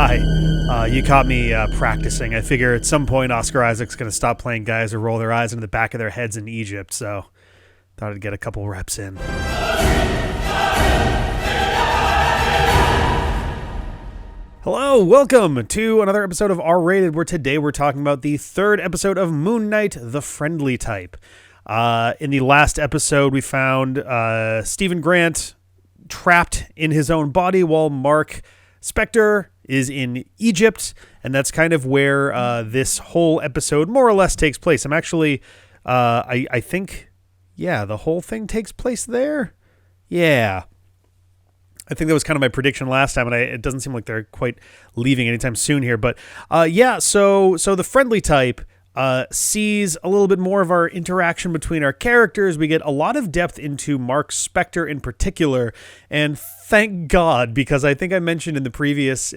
Hi. You caught me practicing. I figure at some point Oscar Isaac's going to stop playing guys who roll their eyes into the back of their heads in Egypt, so thought I'd get a couple reps in. Hello, welcome to another episode of R-Rated, where today we're talking about the third episode of Moon Knight, The Friendly Type. In the last episode, we found Stephen Grant trapped in his own body while Marc Spector is in Egypt, and that's kind of where this whole episode more or less takes place. I'm actually, I think, the whole thing takes place there. Yeah. I think that was kind of my prediction last time, and it doesn't seem like they're quite leaving anytime soon here. But so the Friendly Type sees a little bit more of our interaction between our characters. We get a lot of depth into Marc Spector in particular, and thank God, because I think I mentioned in the previous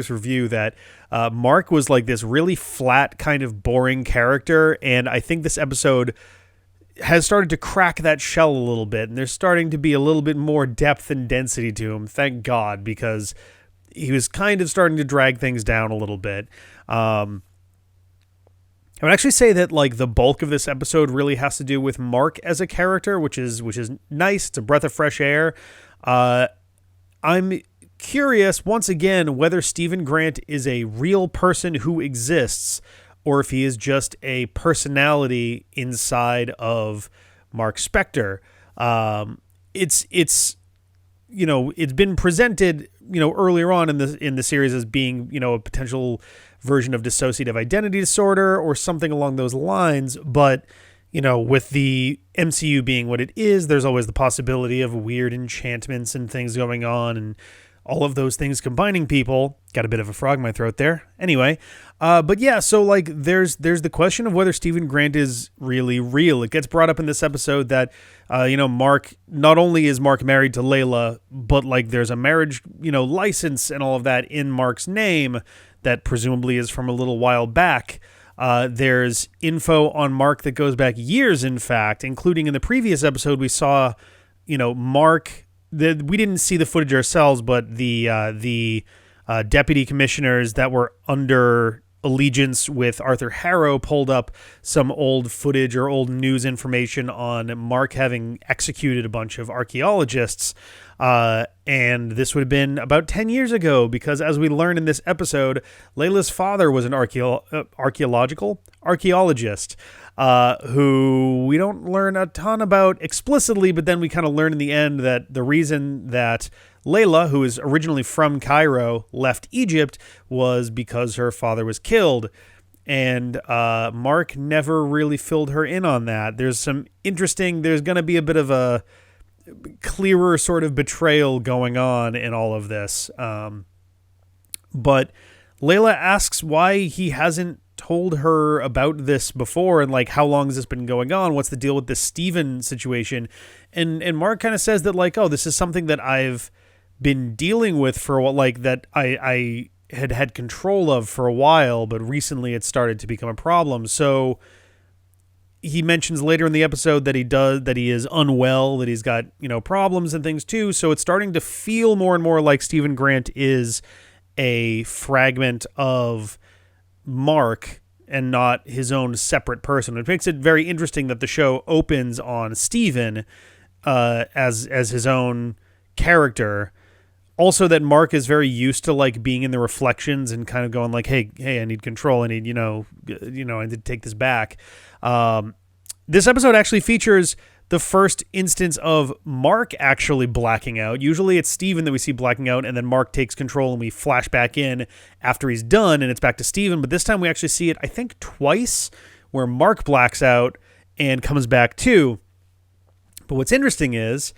review that Marc was like this really flat, kind of boring character, and I think this episode has started to crack that shell a little bit, and there's starting to be a little bit more depth and density to him. Thank God, because he was kind of starting to drag things down a little bit. I would actually say that like the bulk of this episode really has to do with Marc as a character, which is nice. It's a breath of fresh air. I'm curious once again whether Stephen Grant is a real person who exists, or if he is just a personality inside of Marc Spector. It's been presented earlier on in the series as being a potential version of dissociative identity disorder or something along those lines, but with the MCU being what it is, there's always the possibility of weird enchantments and things going on, and all of those things combining people. Got a bit of a frog in my throat there. Anyway, but yeah, so like there's the question of whether Stephen Grant is really real. It gets brought up in this episode that Marc, not only is Marc married to Layla, but like there's a marriage license and all of that in Marc's name that presumably is from a little while back. There's info on Marc that goes back years, in fact, including in the previous episode we saw Marc. We didn't see the footage ourselves, but the deputy commissioners that were under allegiance with Arthur Harrow pulled up some old footage or old news information on Marc having executed a bunch of archaeologists. And this would have been about 10 years ago, because as we learn in this episode, Layla's father was an archaeologist, who we don't learn a ton about explicitly, but then we kind of learn in the end that the reason that Layla, who is originally from Cairo, left Egypt was because her father was killed. And Marc never really filled her in on that. There's going to be a bit of a clearer sort of betrayal going on in all of this. But Layla asks why he hasn't told her about this before, and like, how long has this been going on? What's the deal with this Stephen situation? And Marc kind of says that like, oh, this is something that I've been dealing with for a while, like that I had control of for a while, but recently it started to become a problem. So he mentions later in the episode that he is unwell, that he's got, problems and things too. So it's starting to feel more and more like Stephen Grant is a fragment of Marc and not his own separate person. It makes it very interesting that the show opens on Stephen as his own character. Also, that Marc is very used to like being in the reflections and kind of going like, hey, I need control. I need, I need to take this back. This episode actually features the first instance of Marc actually blacking out. Usually it's Stephen that we see blacking out, and then Marc takes control and we flash back in after he's done and it's back to Stephen. But this time we actually see it, I think, twice, where Marc blacks out and comes back too. But what's interesting is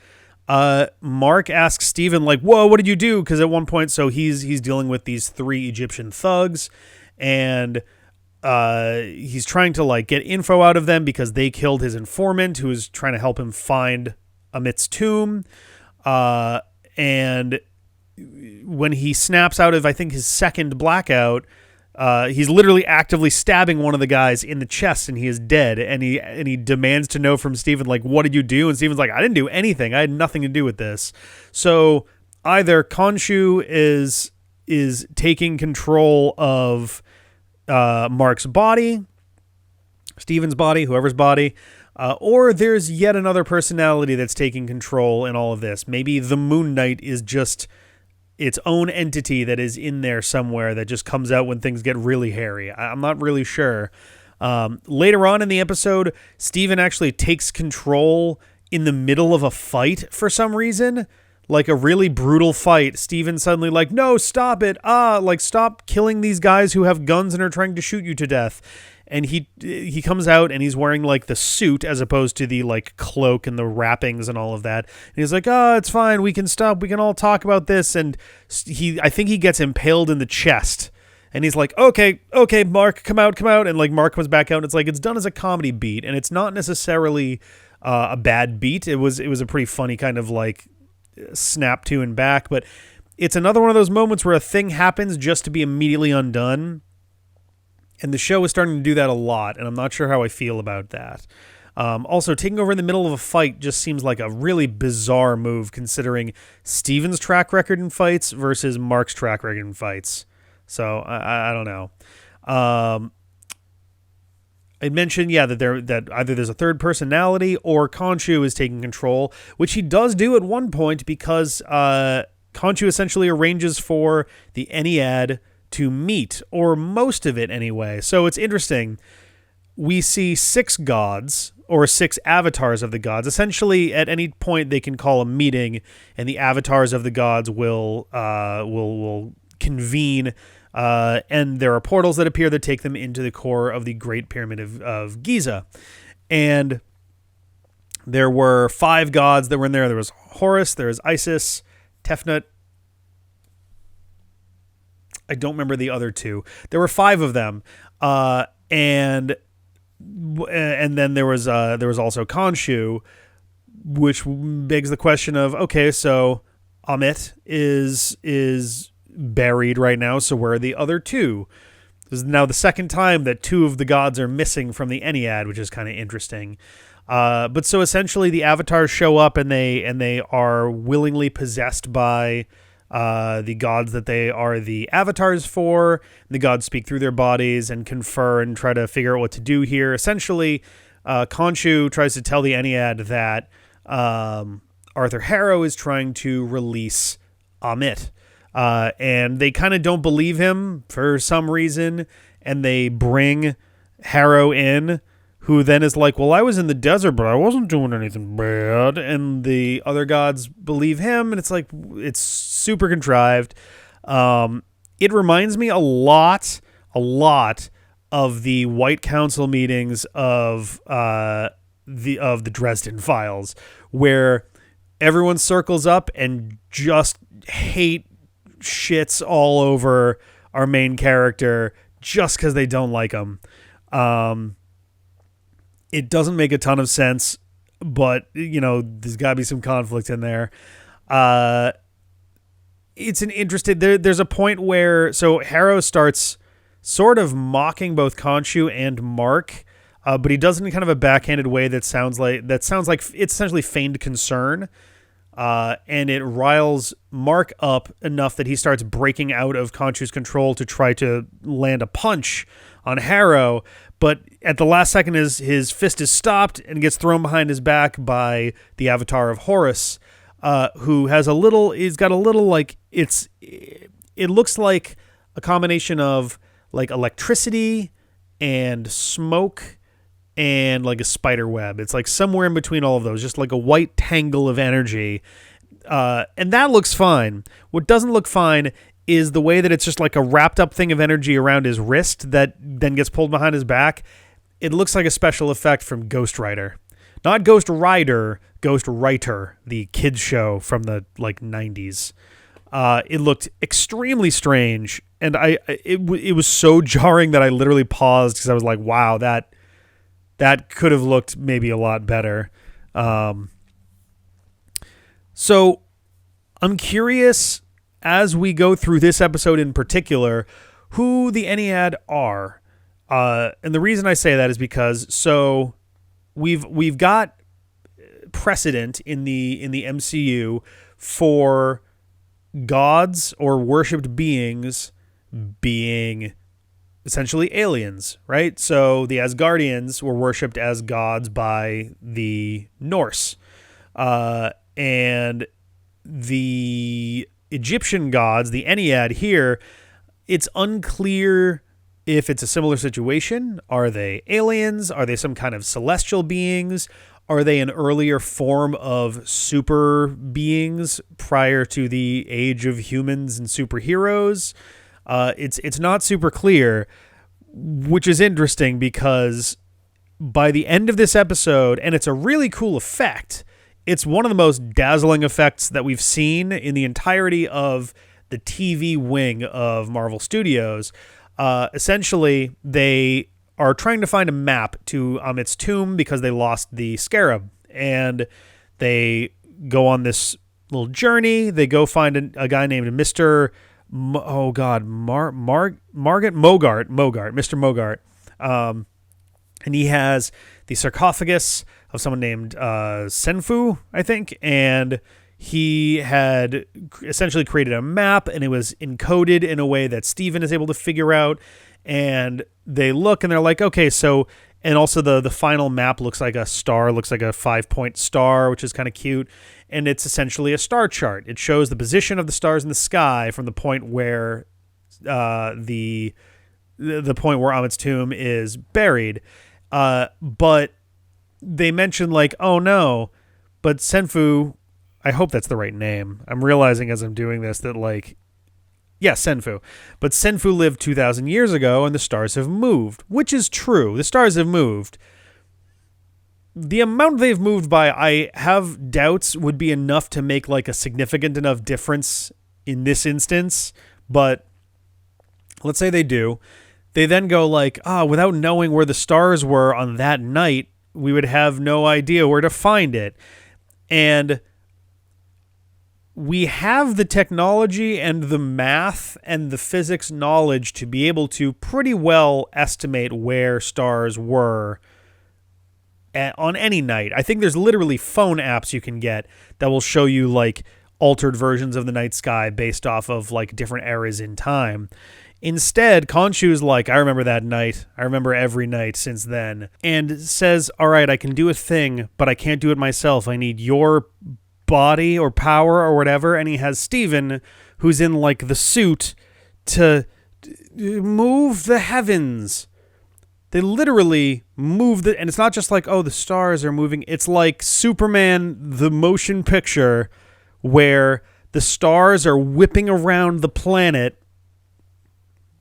Marc asks Stephen like, whoa, what did you do? Because at one point, so he's dealing with these 3 Egyptian thugs, and he's trying to like get info out of them because they killed his informant who was trying to help him find Amit's tomb. And when he snaps out of, I think, his second blackout, he's literally actively stabbing one of the guys in the chest, and he is dead. And he demands to know from Stephen, like, what did you do? And Stephen's like, I didn't do anything. I had nothing to do with this. So either Khonshu is is taking control of Mark's body, Steven's body, whoever's body, or there's yet another personality that's taking control in all of this. Maybe the Moon Knight is just its own entity that is in there somewhere that just comes out when things get really hairy. I'm not really sure. Later on in the episode, Steven actually takes control in the middle of a fight for some reason. Like a really brutal fight. Steven suddenly like, no, stop it. Like stop killing these guys who have guns and are trying to shoot you to death. And he comes out and he's wearing like the suit as opposed to the like cloak and the wrappings and all of that. And he's like, it's fine. We can stop. We can all talk about this. And I think he gets impaled in the chest. And he's like, okay, Mark, come out. And like Mark comes back out. And it's like, it's done as a comedy beat. And it's not necessarily a bad beat. It was a pretty funny kind of like snap to and back. But it's another one of those moments where a thing happens just to be immediately undone. And the show is starting to do that a lot, and I'm not sure how I feel about that. Also, taking over in the middle of a fight just seems like a really bizarre move, considering Steven's track record in fights versus Mark's track record in fights. So, I don't know. I mentioned, that either there's a third personality or Khonshu is taking control, which he does do at one point because Khonshu essentially arranges for the Ennead to meet, or most of it anyway. So it's interesting. We see 6 gods, or 6 avatars of the gods. Essentially, at any point they can call a meeting, and the avatars of the gods will convene. And there are portals that appear that take them into the core of the Great Pyramid of Giza. And there were 5 gods that were in there. There was Horus, there was Isis, Tefnut. I don't remember the other 2. There were 5 of them, and then there was also Khonshu, which begs the question of, okay, so Amit is buried right now, so where are the other 2? This is now the second time that 2 of the gods are missing from the Ennead, which is kind of interesting. But so essentially, the avatars show up and they are willingly possessed by the gods that they are the avatars for. The gods speak through their bodies and confer and try to figure out what to do here. Essentially, Khonshu tries to tell the Ennead that Arthur Harrow is trying to release Amit. And they kind of don't believe him for some reason, and they bring Harrow in, who then is like, well, I was in the desert, but I wasn't doing anything bad. And the other gods believe him, and it's like, it's super contrived. It reminds me a lot of the White Council meetings of the Dresden Files, where everyone circles up and just hate shits all over our main character just because they don't like him. It doesn't make a ton of sense, but, there's got to be some conflict in there. It's an interesting... There's a point where... So Harrow starts sort of mocking both Khonshu and Mark, but he does it in kind of a backhanded way that sounds like it's essentially feigned concern. And it riles Mark up enough that he starts breaking out of Khonshu's control to try to land a punch on Harrow. But at the last second, his fist is stopped and gets thrown behind his back by the avatar of Horus, who has he's got a little, like, it looks like a combination of, like, electricity and smoke and, like, a spider web. It's, like, somewhere in between all of those, just like a white tangle of energy. And that looks fine. What doesn't look fine is the way that it's just like a wrapped up thing of energy around his wrist that then gets pulled behind his back. It looks like a special effect from Ghost Rider. Not Ghost Rider, Ghost Writer, the kids show from the 90s. It looked extremely strange, and it was so jarring that I literally paused because I was like, wow, that could have looked maybe a lot better. So I'm curious, as we go through this episode in particular, who the Ennead are. And the reason I say that is because we've got precedent in the MCU for gods or worshipped beings being essentially aliens, right? So the Asgardians were worshipped as gods by the Norse. And the Egyptian gods, the Ennead here, it's unclear if it's a similar situation. Are they aliens? Are they some kind of celestial beings? Are they an earlier form of super beings prior to the age of humans and superheroes? It's not super clear, which is interesting because by the end of this episode, and it's a really cool effect, it's one of the most dazzling effects that we've seen in the entirety of the TV wing of Marvel Studios. Essentially, they are trying to find a map to Amit's tomb because they lost the scarab. And they go on this little journey. They go find a guy named Mr. Mogart, Mr. Mogart. And he has the sarcophagus of someone named Senfu, I think. And he had essentially created a map, and it was encoded in a way that Steven is able to figure out. And they look, and they're like, okay, so, and also the final map looks like a star, looks like a 5-point star, which is kind of cute. And it's essentially a star chart. It shows the position of the stars in the sky from the point where the point where Amit's tomb is buried. But they mentioned like, oh no, but Senfu, I hope that's the right name. I'm realizing as I'm doing this that like, yeah, Senfu. But Senfu lived 2,000 years ago, and the stars have moved, which is true. The stars have moved. The amount they've moved by, I have doubts would be enough to make like a significant enough difference in this instance. But let's say they do. They then go like, without knowing where the stars were on that night, we would have no idea where to find it. And we have the technology and the math and the physics knowledge to be able to pretty well estimate where stars were on any night. I think there's literally phone apps you can get that will show you like altered versions of the night sky based off of like different eras in time. Instead, Khonshu's like, I remember that night. I remember every night since then. And says, all right, I can do a thing, but I can't do it myself. I need your body or power or whatever. And he has Steven, who's in like the suit, to move the heavens. They literally move and it's not just like, oh, the stars are moving. It's like Superman, the motion picture, where the stars are whipping around the planet.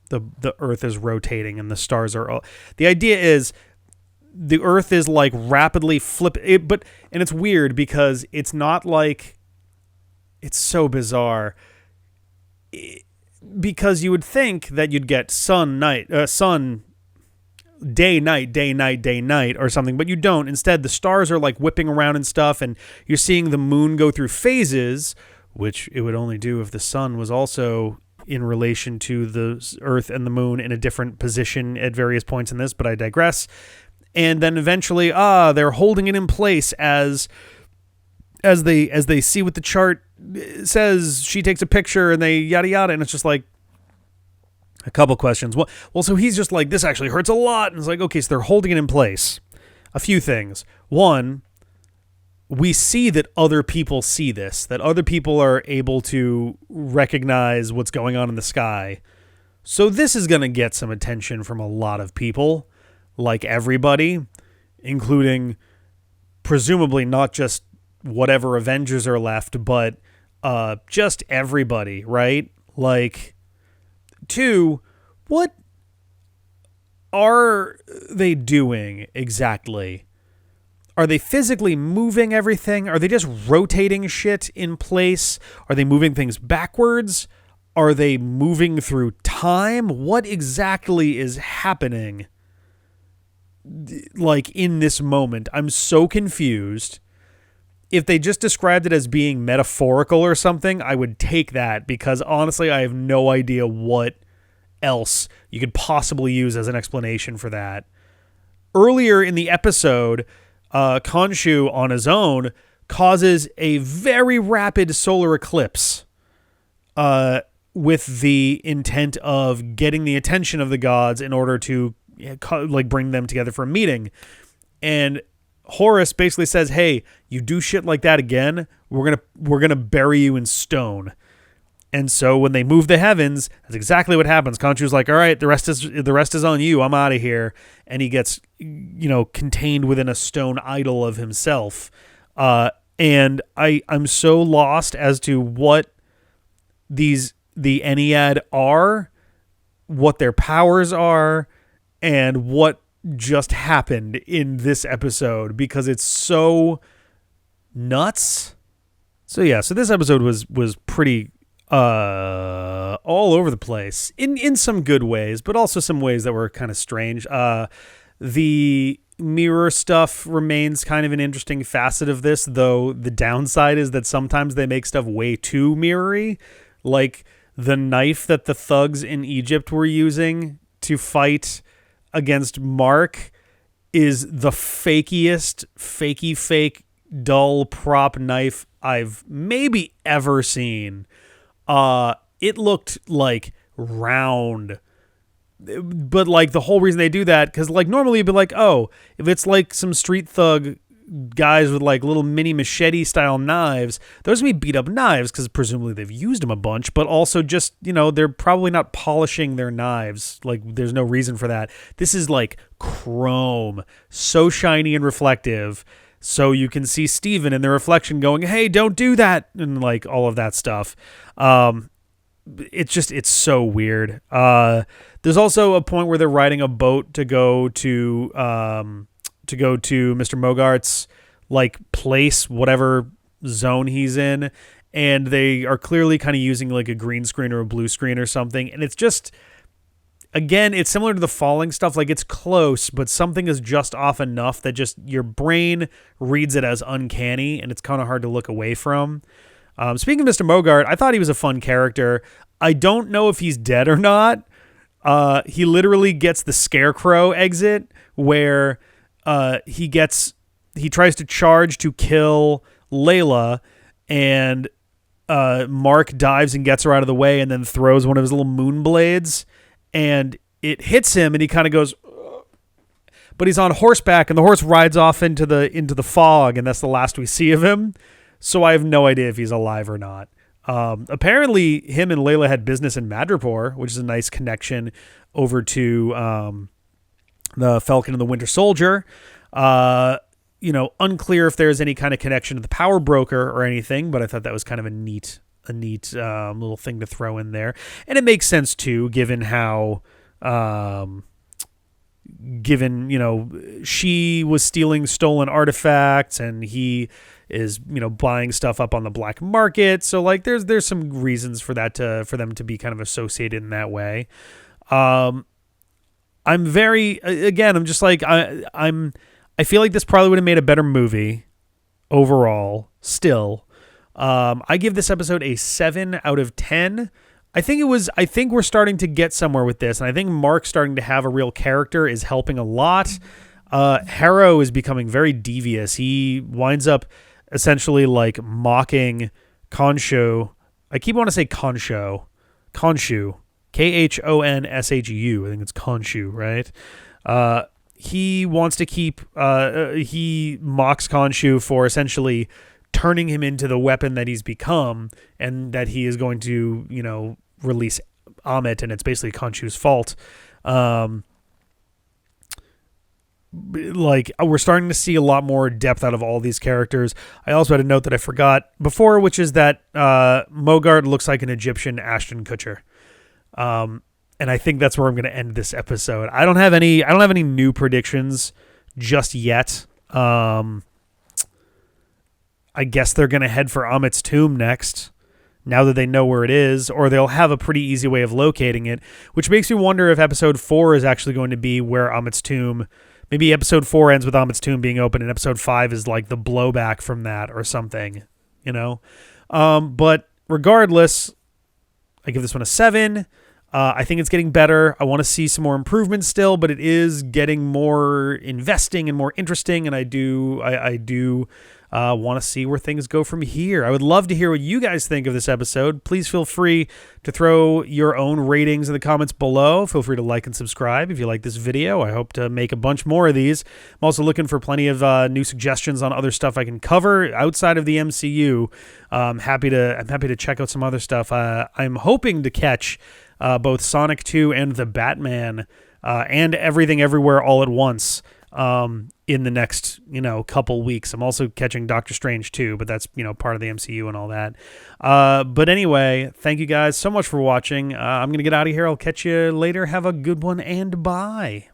The Earth is rotating and the stars are... The idea is the Earth is like rapidly flipping... And it's weird because it's not like... It's so bizarre. Because you would think that you'd get sun, day, night, or something, but you don't. Instead, the stars are like whipping around and stuff, and you're seeing the moon go through phases, which it would only do if the sun was also in relation to the Earth and the moon in a different position at various points in this, but I digress. And then eventually, they're holding it in place as they see what the chart says. She takes a picture and they yada yada, and it's just like a couple questions. Well, so he's just like, this actually hurts a lot, and it's like, okay, so they're holding it in place. A few things. One, we see that other people see this, that other people are able to recognize what's going on in the sky. So this is going to get some attention from a lot of people, like everybody, including presumably not just whatever Avengers are left, but just everybody, right? Like, two, what are they doing exactly? Are they physically moving everything? Are they just rotating shit in place? Are they moving things backwards? Are they moving through time? What exactly is happening? Like in this moment, I'm so confused. If they just described it as being metaphorical or something, I would take that, because honestly, I have no idea what else you could possibly use as an explanation for that. Earlier in the episode, Khonshu on his own causes a very rapid solar eclipse. with the intent of getting the attention of the gods in order to like bring them together for a meeting. And Horus basically says, hey, you do shit like that again, we're gonna bury you in stone. And so when they move the heavens, that's exactly what happens. Khonshu's like, all right, the rest is on you. I'm out of here. And he gets, contained within a stone idol of himself. And I'm so lost as to what the Ennead are, what their powers are, and what just happened in this episode, because it's so nuts. So this episode was pretty all over the place in some good ways, but also some ways that were kind of strange. The mirror stuff remains kind of an interesting facet of this, though the downside is that sometimes they make stuff way too mirrory, like the knife that the thugs in Egypt were using to fight against Marc is the fakiest, fake dull prop knife I've maybe ever seen. It looked like round, but like the whole reason they do that, because like normally you'd be like, oh, if it's like some street thug guys with like little mini machete style knives, those would be beat up knives because presumably they've used them a bunch, but also just, they're probably not polishing their knives. Like there's no reason for that. This is like chrome, so shiny and reflective. So you can see Steven in the reflection going, hey, don't do that. And like all of that stuff. It's so weird. There's also a point where they're riding a boat to go to Mr. Mogart's like place, whatever zone he's in. And they are clearly kind of using like a green screen or a blue screen or something. And it's just, again, it's similar to the falling stuff. Like it's close, but something is just off enough that just your brain reads it as uncanny, and it's kind of hard to look away from. Speaking of Mr. Mogart, I thought he was a fun character. I don't know if he's dead or not. He literally gets the Scarecrow exit where he tries to charge to kill Layla, and Marc dives and gets her out of the way and then throws one of his little moon blades, and it hits him and he kind of goes, but he's on horseback and the horse rides off into the fog, and that's the last we see of him. So I have no idea if he's alive or not. Apparently him and Layla had business in Madripoor, which is a nice connection over to the Falcon and the Winter Soldier. Unclear if there's any kind of connection to the Power Broker or anything, but I thought that was kind of a neat little thing to throw in there. And it makes sense too, given how, she was stealing stolen artifacts and he is, buying stuff up on the black market. So like there's some reasons for that for them to be kind of associated in that way. I'm just like, I feel like this probably would have made a better movie overall still. I give this episode a 7 out of 10. I think we're starting to get somewhere with this. And I think Marc starting to have a real character is helping a lot. Harrow is becoming very devious. He winds up essentially like mocking Khonshu. I keep wanting to say Khonshu. Khonshu. Khonshu. I think it's Khonshu, right? He wants to he mocks Khonshu for essentially turning him into the weapon that he's become, and that he is going to, release Amit, and it's basically Khonshu's fault. We're starting to see a lot more depth out of all these characters. I also had a note that I forgot before, which is that Mogart looks like an Egyptian Ashton Kutcher. And I think that's where I'm going to end this episode. I don't have any new predictions just yet. I guess they're going to head for Amit's tomb next, now that they know where it is, or they'll have a pretty easy way of locating it, which makes me wonder if episode 4 is actually going to be where Amit's tomb, maybe episode 4 ends with Amit's tomb being open and episode 5 is like the blowback from that or something, But regardless, I give this one a 7. I think it's getting better. I want to see some more improvements still, but it is getting more investing and more interesting, and I do want to see where things go from here. I would love to hear what you guys think of this episode. Please feel free to throw your own ratings in the comments below. Feel free to like and subscribe if you like this video. I hope to make a bunch more of these. I'm also looking for plenty of new suggestions on other stuff I can cover outside of the MCU. I'm happy to check out some other stuff. I'm hoping to catch both Sonic 2 and the Batman and Everything Everywhere All at Once in the next, couple weeks. I'm also catching Doctor Strange too, but that's, part of the MCU and all that. But anyway, thank you guys so much for watching. I'm going to get out of here. I'll catch you later. Have a good one and bye.